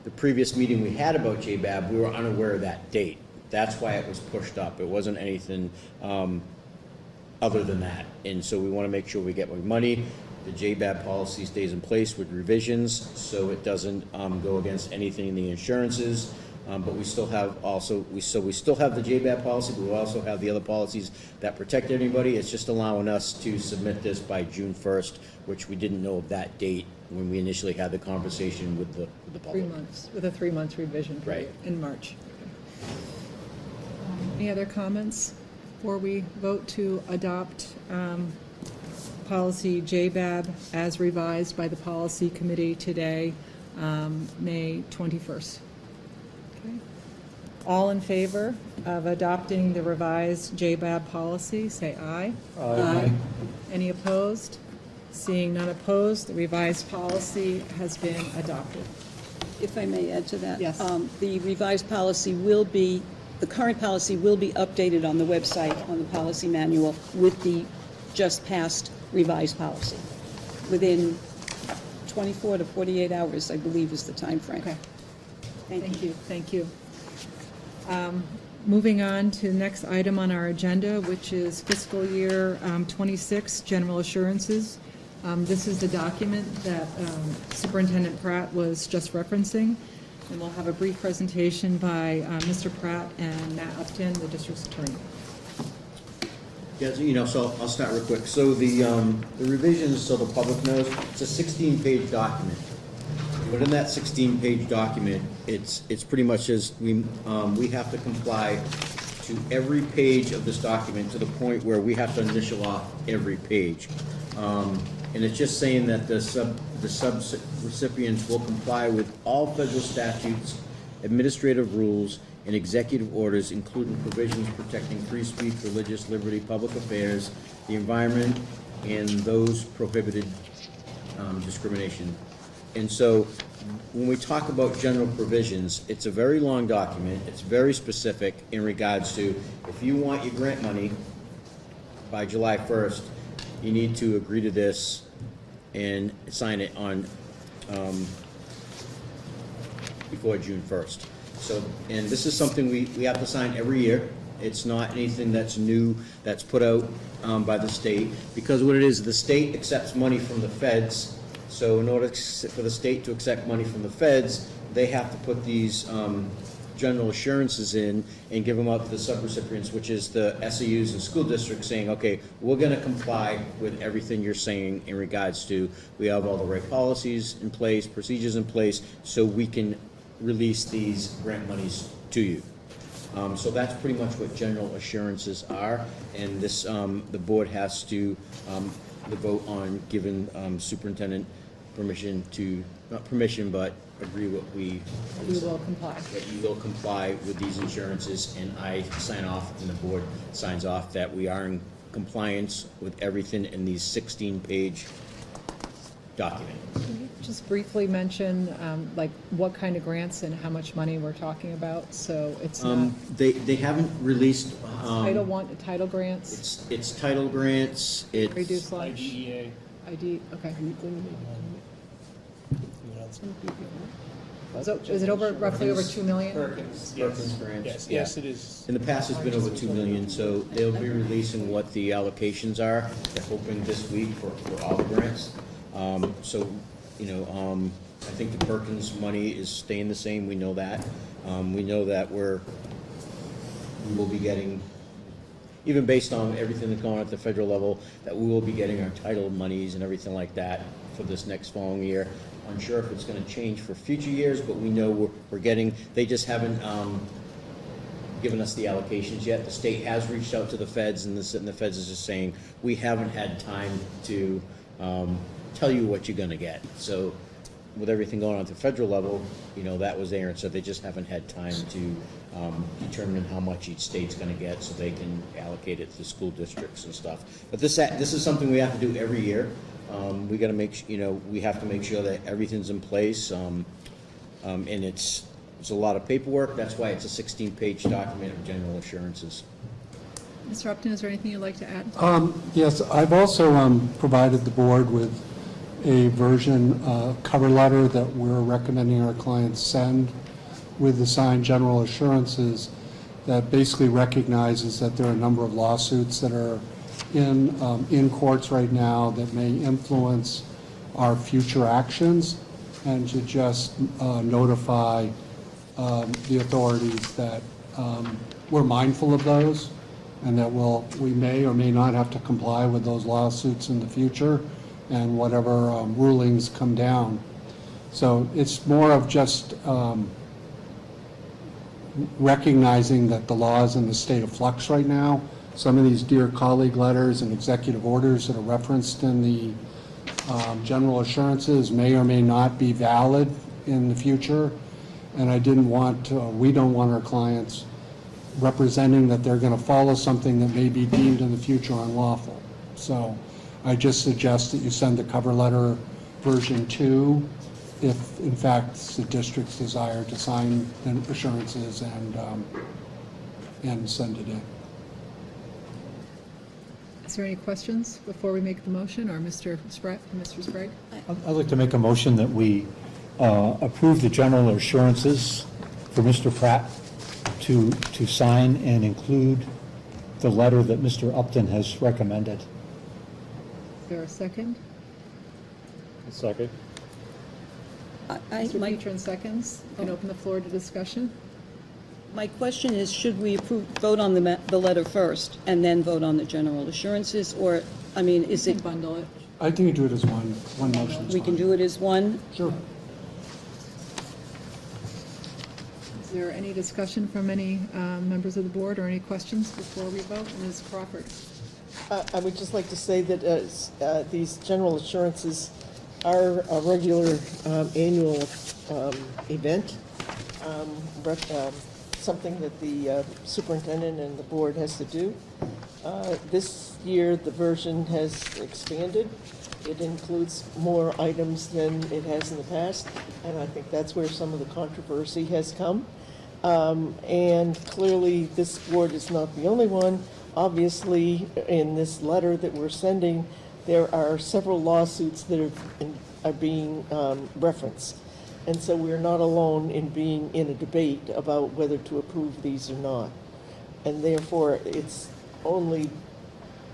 The previous meeting we had about JBAB, we were unaware of that date. That's why it was pushed up. It wasn't anything other than that. And so we want to make sure we get more money. The JBAB policy stays in place with revisions, so it doesn't go against anything in the insurances. But we still have we still have the JBAB policy, but we also have the other policies that protect anybody. It's just allowing us to submit this by June 1st, which we didn't know of that date when we initially had the conversation with the 3 public. months, with a 3-month revision period Right. in March. Any other comments before we vote to adopt policy JBAB as revised by the policy committee today, May 21st? Okay. All in favor of adopting the revised JBAB policy, say aye. Aye. Any opposed? Seeing none opposed, the revised policy has been adopted. If I may add to that? Yes. The revised policy the current policy will be updated on the website, on the policy manual, with the just passed revised policy. Within 24 to 48 hours, I believe, is the timeframe. Okay, Thank you. thank you. Moving on to the next item on our agenda, which is fiscal year 26, general assurances. This is the document that Superintendent Pratt was just referencing, and we'll have a brief presentation by Mr. Pratt and Matt Upton, the district's attorney. Yeah, so I'll start real quick. So the revisions, so the public knows, it's a 16-page document. But in that 16-page document, it's pretty much as we have to comply to every page of this document to the point where we have to initial off every page. And it's just saying that the sub-recipients will comply with all federal statutes, administrative rules, and executive orders, including provisions protecting free speech, religious liberty, public affairs, the environment, and those prohibited discrimination. And so when we talk about general provisions, it's a very long document. It's very specific in regards to if you want your grant money by July 1st, you need to agree to this and sign it on before June 1st. So, and this is something we have to sign every year. It's not anything that's new, that's put out by the state, because what it is, the state accepts money from the feds. So in order for the state to accept money from the feds, they have to put these general assurances in and give them out to the subrecipients, which is the SEUs and school districts, saying, okay, we're going to comply with everything you're saying in regards to, we have all the right policies in place, procedures in place, so we can release these grant monies to you. So that's pretty much what general assurances are, and this, the board has to vote on giving superintendent permission to, not permission, but agree what we will comply. that you will comply with these insurances, and I sign off, and the board signs off that we are in compliance with everything in these 16-page document. Can you just briefly mention, like, what kind of grants and how much money we're talking about? So it's not They haven't released. title grants, It's title grants. It's reduced lunch, IDEA. ID, okay. So is it over, roughly over 2 million? Perkins, Perkins yes. grants. Yes, it is. In the past, it's been over 2 million, so they'll be releasing what the allocations are. They're hoping this week for all the grants. So, I think the Perkins money is staying the same, we know that. We know that we will be getting, even based on everything that's going on at the federal level, that we will be getting our title monies and everything like that for this next following year. Unsure if it's gonna change for future years, but we know we're getting, they just haven't, given us the allocations yet. The state has reached out to the feds, and the feds is just saying, we haven't had time to, tell you what you're gonna get. So with everything going on at the federal level, that was there, and so they just haven't had time to determine how much each state's gonna get, so they can allocate it to school districts and stuff. But this is something we have to do every year. We gotta we have to make sure that everything's in place, and it's a lot of paperwork. That's why it's a 16-page document of general assurances. Mr. Upton, is there anything you'd like to add? Yes, I've also provided the board with a version cover letter that we're recommending our clients send with the signed general assurances that basically recognizes that there are a number of lawsuits that are in courts right now that may influence our future actions, and to just notify the authorities that we're mindful of those, and that we may or may not have to comply with those lawsuits in the future, and whatever rulings come down. So it's more of just recognizing that the law is in the state of flux right now. Some of these dear colleague letters and executive orders that are referenced in the general assurances may or may not be valid in the future, and we don't want our clients representing that they're going to follow something that may be deemed in the future unlawful. So I just suggest that you send the cover letter version 2 if, in fact, it's the district's desire to sign the assurances and send it in. Is there any questions before we make the motion, or Mr. Sprague? I'd like to make a motion that we approve the general assurances for Mr. Pratt to sign and include the letter that Mr. Upton has recommended. Is there a second? Second. Mr. Petron seconds. You can open the floor to discussion. My question is, should we vote on the letter first and then vote on the general assurances? Or, I mean, is You it, can bundle it. I think you do it as one motion. is we can fine. do it as one? Sure. Is there any discussion from any members of the board, or any questions before we vote? Ms. Crawford? I would just like to say that these general assurances are a regular annual event, something that the superintendent and the board has to do. This year, the version has expanded. It includes more items than it has in the past, and I think that's where some of the controversy has come. And clearly, this board is not the only one. Obviously, in this letter that we're sending, there are several lawsuits that are being referenced. And so we're not alone in being in a debate about whether to approve these or not. And therefore, it's only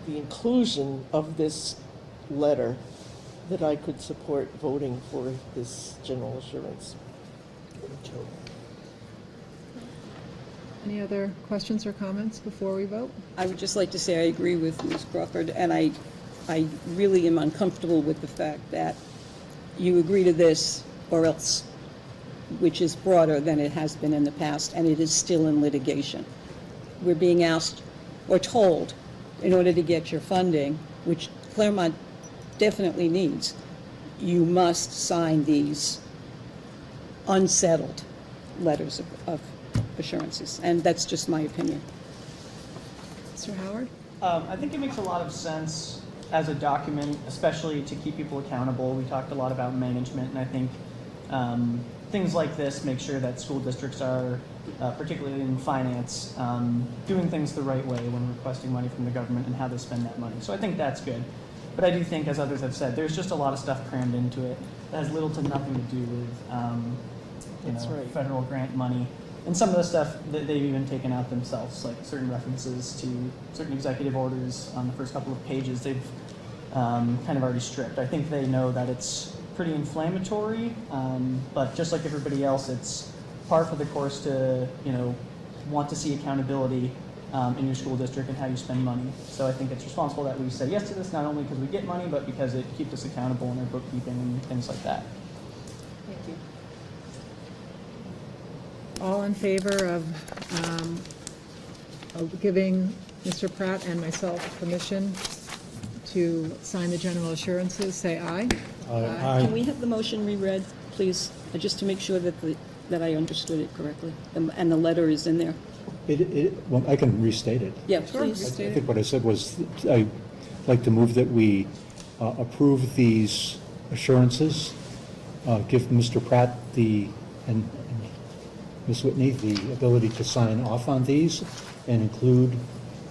the inclusion of this letter that I could support voting for this general assurance. Any other questions or comments before we vote? I would just like to say I agree with Ms. Crawford, and I really am uncomfortable with the fact that you agree to this or else, which is broader than it has been in the past, and it is still in litigation. We're being asked or told, in order to get your funding, which Claremont definitely needs, you must sign these unsettled letters of assurances, and that's just my opinion. Mr. Howard? I think it makes a lot of sense as a document, especially to keep people accountable. We talked a lot about management, and I think things like this make sure that school districts are, particularly in finance, doing things the right way when requesting money from the government and how they spend that money. So I think that's good. But I do think, as others have said, there's just a lot of stuff crammed into it that has little to nothing to do with federal grant money. And some of the stuff that they've even taken out themselves, like certain references to certain executive orders on the first couple of pages, they've kind of already stripped. I think they know that it's pretty inflammatory, but just like everybody else, it's par for the course to, want to see accountability in your school district and how you spend money. So I think it's responsible that we say yes to this, not only because we get money, but because it keeps us accountable in our bookkeeping and things like that. Thank you. All in favor of giving Mr. Pratt and myself permission to sign the general assurances, say aye. Can we have the motion reread, please, just to make sure that I understood it correctly, and the letter is in there? Well, I can restate it. Yeah, Sure, please. restate I think what I said was, I'd like to move that we approve these assurances, give Mr. Pratt and Ms. Whitney the ability to sign off on these, and include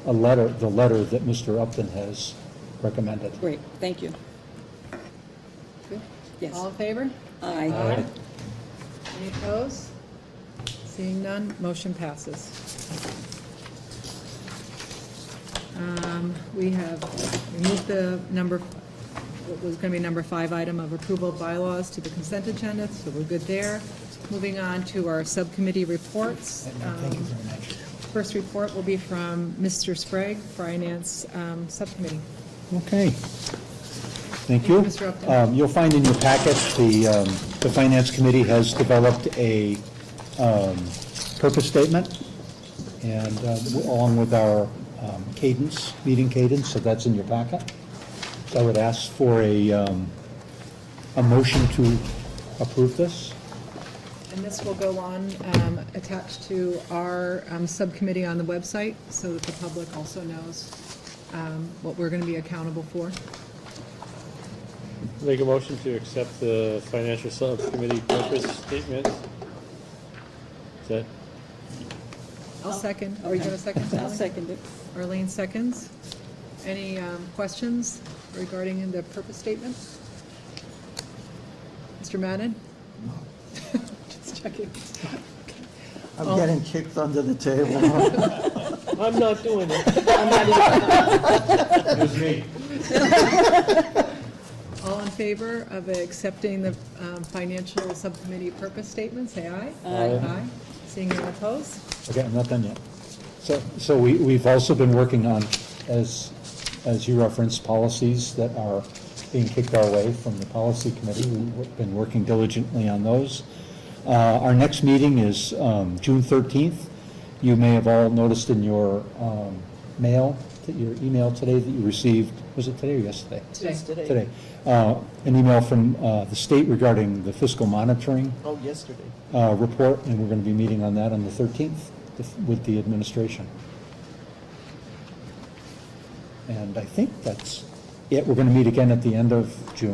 the letter that Mr. Upton has recommended. Great, thank you. Good. Yes. All in favor? Aye. Any opposed? Seeing none, motion passes. We have removed the what was going to be number 5 item of approval of bylaws to the consent agenda, so we're good there. Moving on to our subcommittee reports. First report will be from Mr. Sprague, Finance Subcommittee. Okay. Thank you. Mr. Upton. You'll find in your packet, the Finance Committee has developed a purpose statement, and along with our meeting cadence, so that's in your packet. So I would ask for a motion to approve this. And this will go on attached to our subcommittee on the website, so that the public also knows what we're going to be accountable for. Make a motion to accept the financial subcommittee purpose statement. Is that? I'll second. Are you going to second? I'll second it. Arlene seconds. Any questions regarding the purpose statement? Mr. Madden? No. Just checking. I'm getting kicked under the table. I'm not doing it. It was me. All in favor of accepting the financial subcommittee purpose statement, say aye. Aye. Seeing none opposed? Okay, I'm not done yet. So we've also been working on, as you referenced, policies that are being kicked our way from the policy committee. We've been working diligently on those. Our next meeting is June 13th. You may have all noticed in your mail, your email today that you received, was it today or yesterday? Today. An email from the state regarding the fiscal monitoring Oh, yesterday. report, and we're going to be meeting on that on the 13th with the administration. And I think that's it. We're going to meet again at the end of June.